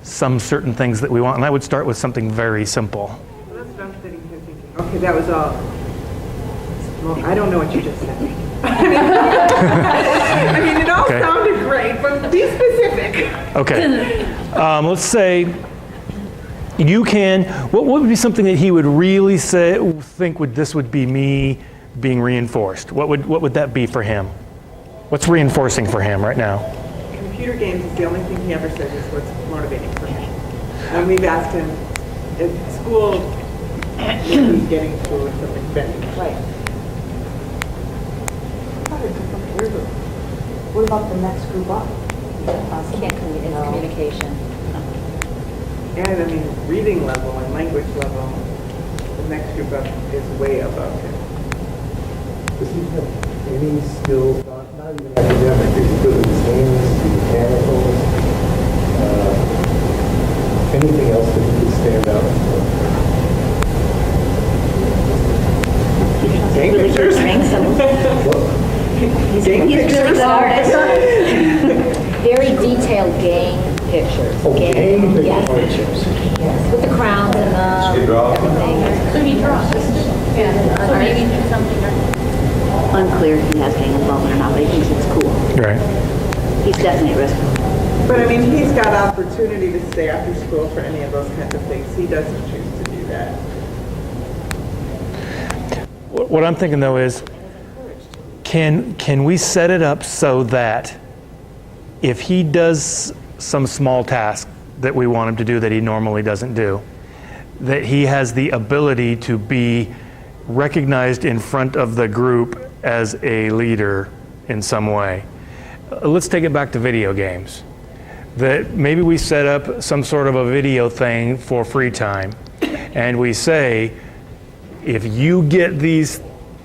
some certain things that we want. And I would start with something very simple. Well, that's what I'm sitting here thinking. Okay, that was all. Well, I don't know what you just said. I mean, it all Okay. sounded great, but be specific. Okay, let's say you can, what would be something that he would really think this would be me being reinforced? What would that be for him? What's reinforcing for him right now? Computer games is the only thing he ever says is what's motivating for him. And we've asked him, at school, what he's getting through with something better. Right. What about the next group up? Can't communication. And I mean, reading level and language level, the next group up is way above him. Does he have any skills, not even academic, is he good with his hands, mechanicals, anything else that he could stand out for? Game pictures. He's really good artist. Very detailed game pictures. Oh, game Yes. pictures. Yes, with the crowns and He draws. everything. So he draws. Yeah. So maybe do something unclear if he has gang involvement or not, but he thinks it's cool. Right. He's definitely a risk. But I mean, he's got opportunity to stay after school for any of those kinds of things. He doesn't choose to do that. What I'm thinking though is, can we set it up so that if he does some small task that we want him to do that he normally doesn't do, that he has the ability to be recognized in front of the group as a leader in some way? Let's take it back to video games. That maybe we set up some sort of a video thing for free time, and we say, if you get these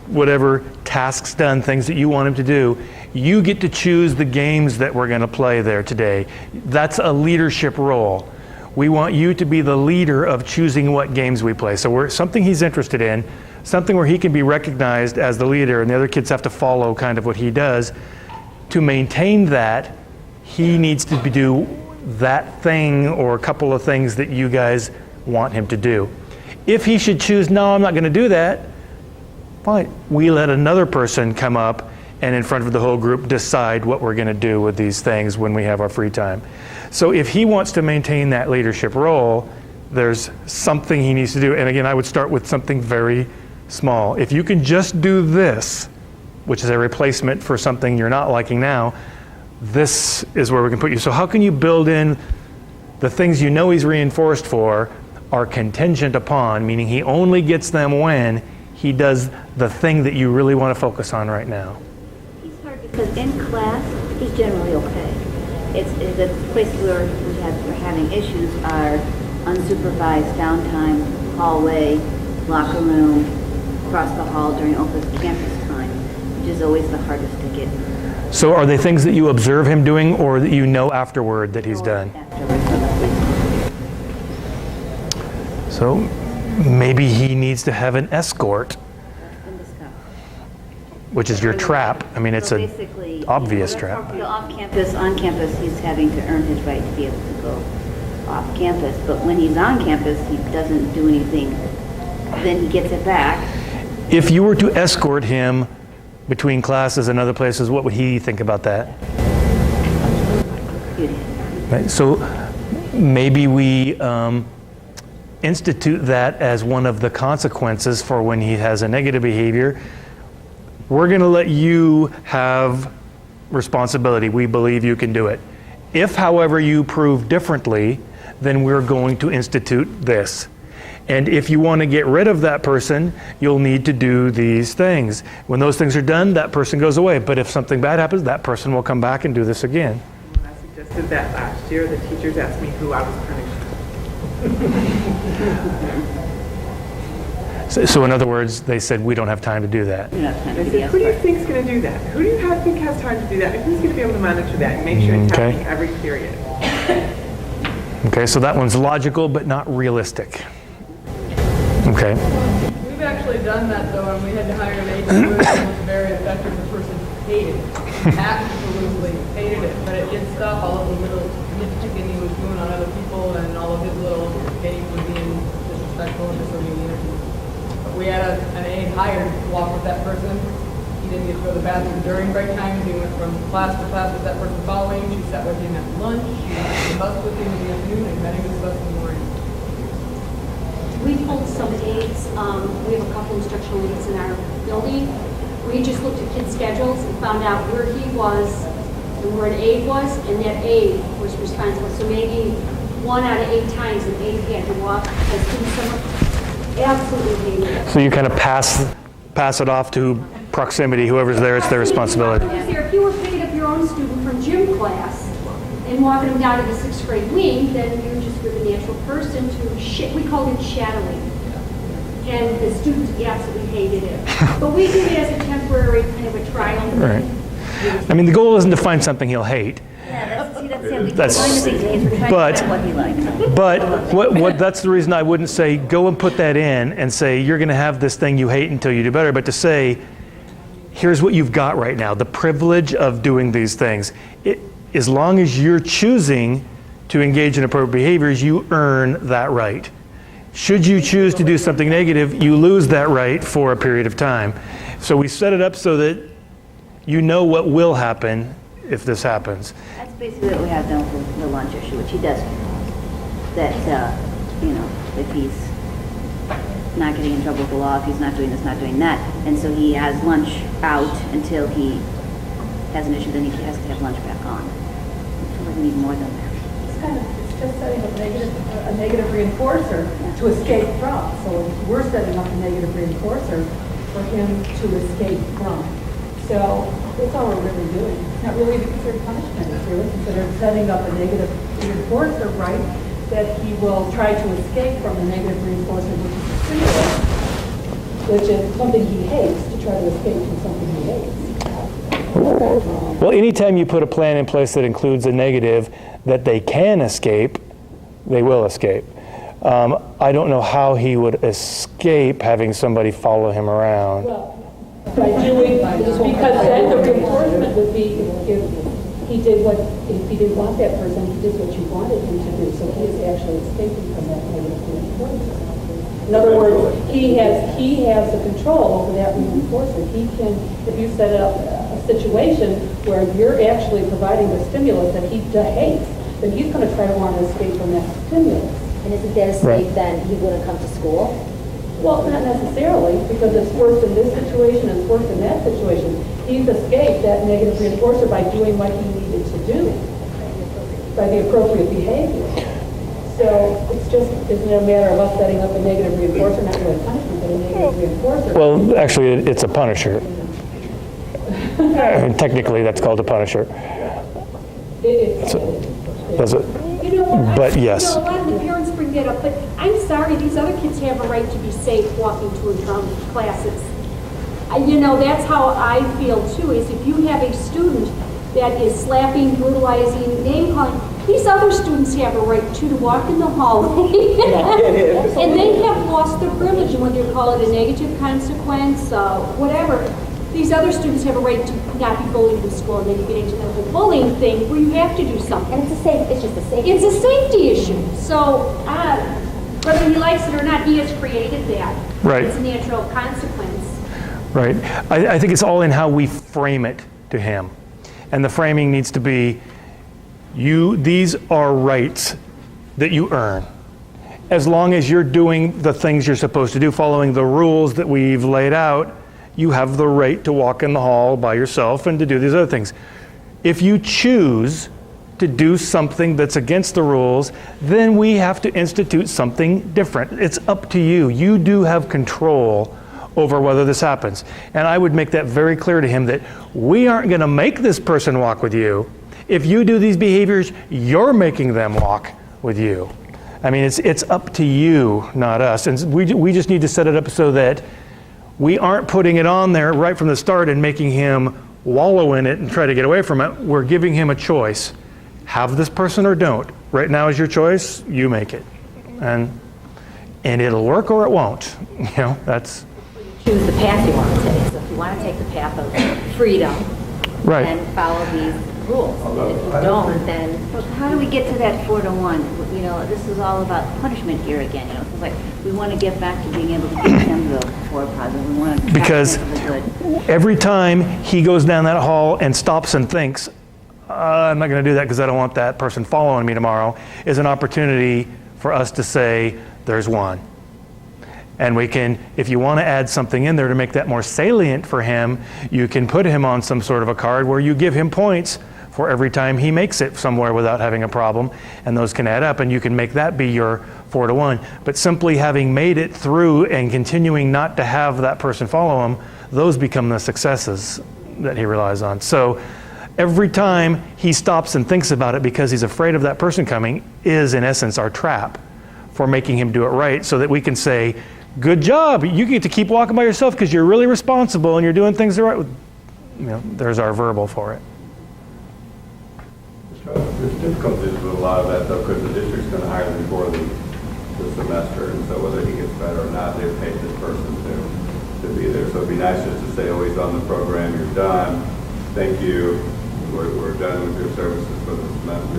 whatever tasks done, things that you want him to do, you get to choose the games that we're going to play there today. That's a leadership role. We want you to be the leader of choosing what games we play. So we're something he's interested in, something where he can be recognized as the leader, and the other kids have to follow kind of what he does. To maintain that, he needs to do that thing or a couple of things that you guys want him to do. If he should choose, no, I'm not going to do that, fine. We let another person come up and in front of the whole group decide what we're going to do with these things when we have our free time. So if he wants to maintain that leadership role, there's something he needs to do. And again, I would start with something very small. If you can just do this, which is a replacement for something you're not liking now, this is where we can put you. So how can you build in the things you know he's reinforced for are contingent upon, meaning he only gets them when he does the thing that you really want to focus on right now? He's hard because in class, he's generally okay. It's the places where we're having issues are unsupervised downtime, hallway, locker room, across the hall during open campus time, which is always the hardest to get So are they things that you observe him doing or that you know afterward that he's done? So maybe he needs to have an escort, which is your trap. I mean, it's So an basically, obvious you know, trap. so on campus, he's having to earn his right to be able to go off campus. But when he's on campus, he doesn't do anything. Then he gets it back. If you were to escort him between classes and other places, what would he think about that? Right, so maybe we institute that as one of the consequences for when he has a negative behavior. We're going to let you have responsibility. We believe you can do it. If, however, you prove differently, then we're going to institute this. And if you want to get rid of that person, you'll need to do these things. When those things are done, that person goes away. But if something bad happens, that person will come back and do this again. When I suggested that last year, the teachers asked me who I was punishing. So in other words, they said, we don't have time to do that. You don't have time to I do said, the who do you effort. think's going to do that? Who do you think has time to do that? And who's going to be able to monitor that and make sure it's Okay. happening every period? Okay, so that one's logical, but not realistic. Okay. We've actually done that though, and we had to hire an agent who was very effective. The person hated it, absolutely hated it, but it did stop all of the little nitpicking he was doing on other people, and all of his little games were being disrespectful and disobedient. But we had an aide hired to walk with that person. He didn't get to go to the bathroom during break times. He went from class to class with that person following. She sat with him at lunch. She rode the bus with him in the afternoon, and met him with the bus in the morning. We told some aides, we have a couple instructional aides in our building, we just looked at kids' schedules and found out where he was and where an aide was, and that aide was responsible. So maybe 1 out of 8 times an aide had to walk as student summer. Absolutely hated it. So you kind of pass it off to proximity. Whoever's there, it's their responsibility. If you were picking up your own student from gym class and walking them down to the 6th grade wing, then you just were the natural person to we called it shadowing. And the students absolutely hated it. But we did it as a temporary kind of a trial. Right. I mean, the goal isn't to find something he'll hate. Yeah, that's That's- one of the things we're trying but- to find what he likes. But what that's the reason I wouldn't say, go and put that in and say, you're going to have this thing you hate until you do better, but to say, here's what you've got right now, the privilege of doing these things. As long as you're choosing to engage in appropriate behaviors, you earn that right. Should you choose to do something negative, you lose that right for a period of time. So we set it up so that you know what will happen if this happens. That's basically what we have done with the lunch issue, which he does. That, if he's not getting in trouble with the law, if he's not doing this, not doing that, and so he has lunch out until he has an issue, then he has to have lunch back on. I feel like we need more than that. It's just setting up a negative reinforcer to escape from. So we're setting up a negative reinforcer for him to escape from. So that's all we're really doing. It's not really considered punishment. It's really considered setting up a negative reinforcer, right? That he will try to escape from the negative reinforcer, which is a stimulus, which is something he hates, to try to escape from something he hates. Well, anytime you put a plan in place that includes a negative that they can escape, they will escape. I don't know how he would escape having somebody follow him around. By doing, because then the reinforcement would be if he didn't want that person, he did what you wanted him to do, so he is actually escaping from that negative reinforcement. In other words, he has the control over that reinforcement. He can, if you set up a situation where you're actually providing the stimulus that he hates, then he's going to try to want to escape from that stimulus. And isn't that a Right. state then he wouldn't come to school? Well, not necessarily, because it's worse in this situation, it's worse in that situation. He's escaped that negative reinforcer by doing what he needed to do, by the appropriate behavior. So it's just, isn't it a matter of us setting up a negative reinforcer, not really a punishment, but a negative reinforcer? Well, actually, it's a punisher. Technically, that's called a punisher. Does it? You know what? But yes. You know, a lot of the parents bring that up, but I'm sorry, these other kids have a right to be safe walking to and from classes. That's how I feel too, is if you have a student that is slapping, brutalizing, name calling, these other students have a right to walk in the hallway. And they have lost their privilege, and whether you call it a negative consequence, whatever, these other students have a right to not be bullied in school, and then you get into the whole bullying thing where you have to do something. And it's just a safety. It's a safety issue. So, whether he likes it or not, he has created that. Right. It's a natural consequence. Right. I think it's all in how we frame it to him. And the framing needs to be, these are rights that you earn. As long as you're doing the things you're supposed to do, following the rules that we've laid out, you have the right to walk in the hall by yourself and to do these other things. If you choose to do something that's against the rules, then we have to institute something different. It's up to you. You do have control over whether this happens. And I would make that very clear to him that we aren't going to make this person walk with you. If you do these behaviors, you're making them walk with you. I mean, it's up to you, not us. And we just need to set it up so that we aren't putting it on there right from the start and making him wallow in it and try to get away from it. We're giving him a choice. Have this person or don't. Right now is your choice. You make it. And it'll work or it won't. You know, that's... Choose the path you want to take. So if you want to take the path of freedom, right, then follow these rules. If you don't, then... But how do we get to that 4-to-1? You know, this is all about punishment here again. You know, it's like we want to get back to being able to give him the 4 positive. We want to because every time he goes down that hall and stops and thinks, I'm not going to do that because I don't want that person following me tomorrow, is an opportunity for us to say, there's one. And we can, if you want to add something in there to make that more salient for him, you can put him on some sort of a card where you give him points for every time he makes it somewhere without having a problem, and those can add up, and you can make that be your 4-to-1. But simply having made it through and continuing not to have that person follow him, those become the successes that he relies on. So every time he stops and thinks about it because he's afraid of that person coming is, in essence, our trap for making him do it right, so that we can say, good job, you get to keep walking by yourself because you're really responsible and you're doing things the right way. You know, there's our verbal for it. There's difficulties with a lot of that, though, because the district's going to hire them before the semester, and so whether he gets better or not, they've paid this person to be there. So it'd be nice just to say, oh, he's on the program, you're done, thank you, we're done with your services for the semester.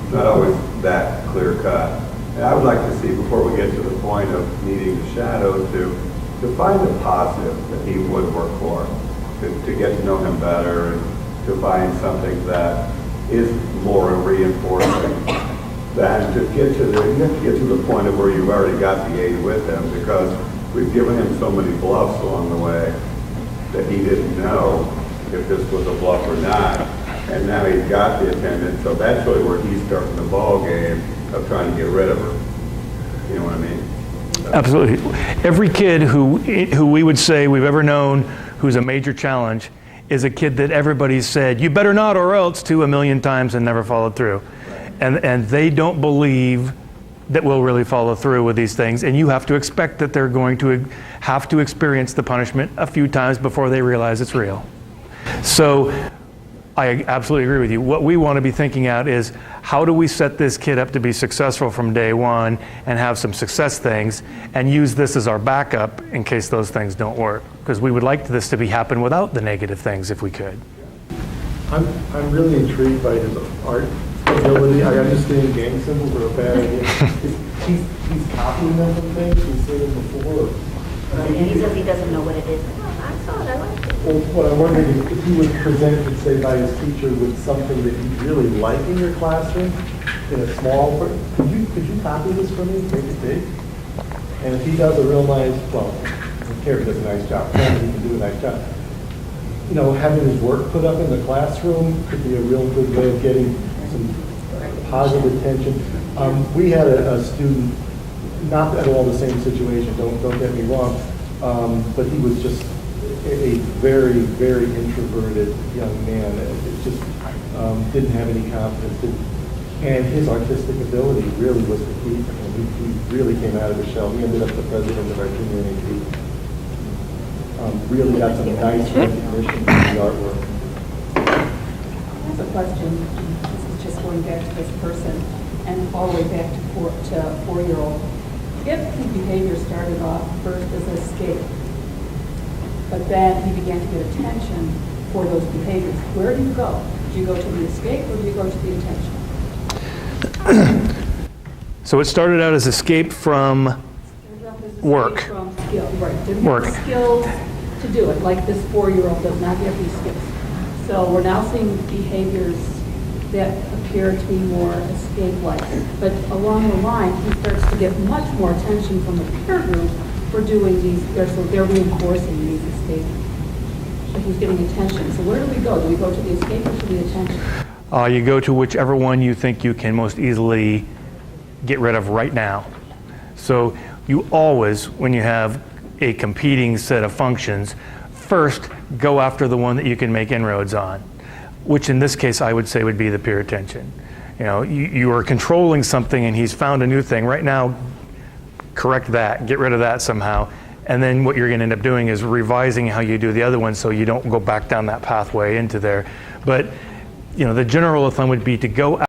It's not always that clear cut. And I would like to see, before we get to the point of needing the shadow, to find a positive that he would work for, to get to know him better, and to find something that is more reinforcing. That to get to the, you have to get to the point of where you've already got the aid with him, because we've given him so many bluffs along the way that he didn't know if this was a bluff or not. And now he's got the attendance, so that's really where he's starting the ball game of trying to get rid of her. You know what I mean? Absolutely. Every kid who we would say we've ever known who's a major challenge is a kid that everybody's said, you better not or else, to 1,000,000 times and never followed through. And they don't believe that we'll really follow through with these things. And you have to expect that they're going to have to experience the punishment a few times before they realize it's real. So I absolutely agree with you. What we want to be thinking out is, how do we set this kid up to be successful from day one and have some success things, and use this as our backup in case those things don't work? Because we would like this to be happen without the negative things if we could. I'm really intrigued by his art ability. I understand gang symbols are a bad idea. He's copying them from things he's seen them before. And he says he doesn't know what it is. I saw it, I liked it. Well, what I'm wondering is if he was presented, say, by his teacher with something that you really like in your classroom, in a small, could you copy this for me, make it big? And if he does a real nice, well, Carrie does a nice job, he can do a nice job. You know, having his work put up in the classroom could be a real good way of getting some positive attention. We had a student, not at all the same situation, don't get me wrong, but he was just a very, very introverted young man. It just didn't have any confidence. And his artistic ability really was the key for him. He really came out of the shell. He ended up the president of our junior AD. Really got some nice recognition for the artwork. That's a question. This is just going back to this person and all the way back to 4-year-old. If his behavior started off first as an escape, but then he began to get attention for those behaviors, where do you go? Do you go to the escape or do you go to the attention? So it started out as escape from work. From skill, right. Didn't Work. have the skills to do it, like this 4-year-old does not have these skills. So we're now seeing behaviors that appear to be more escape-like. But along the line, he starts to get much more attention from the peer group for doing these, so they're reinforcing these escape if he's getting attention. So where do we go? Do we go to the escape or to the attention? You go to whichever one you think you can most easily get rid of right now. So you always, when you have a competing set of functions, first go after the one that you can make inroads on, which in this case I would say would be the peer attention. You know, you are controlling something and he's found a new thing. Right now, correct that, get rid of that somehow. And then what you're going to end up doing is revising how you do the other one so you don't go back down that pathway into there. But, you know, the general rule of thumb would be to go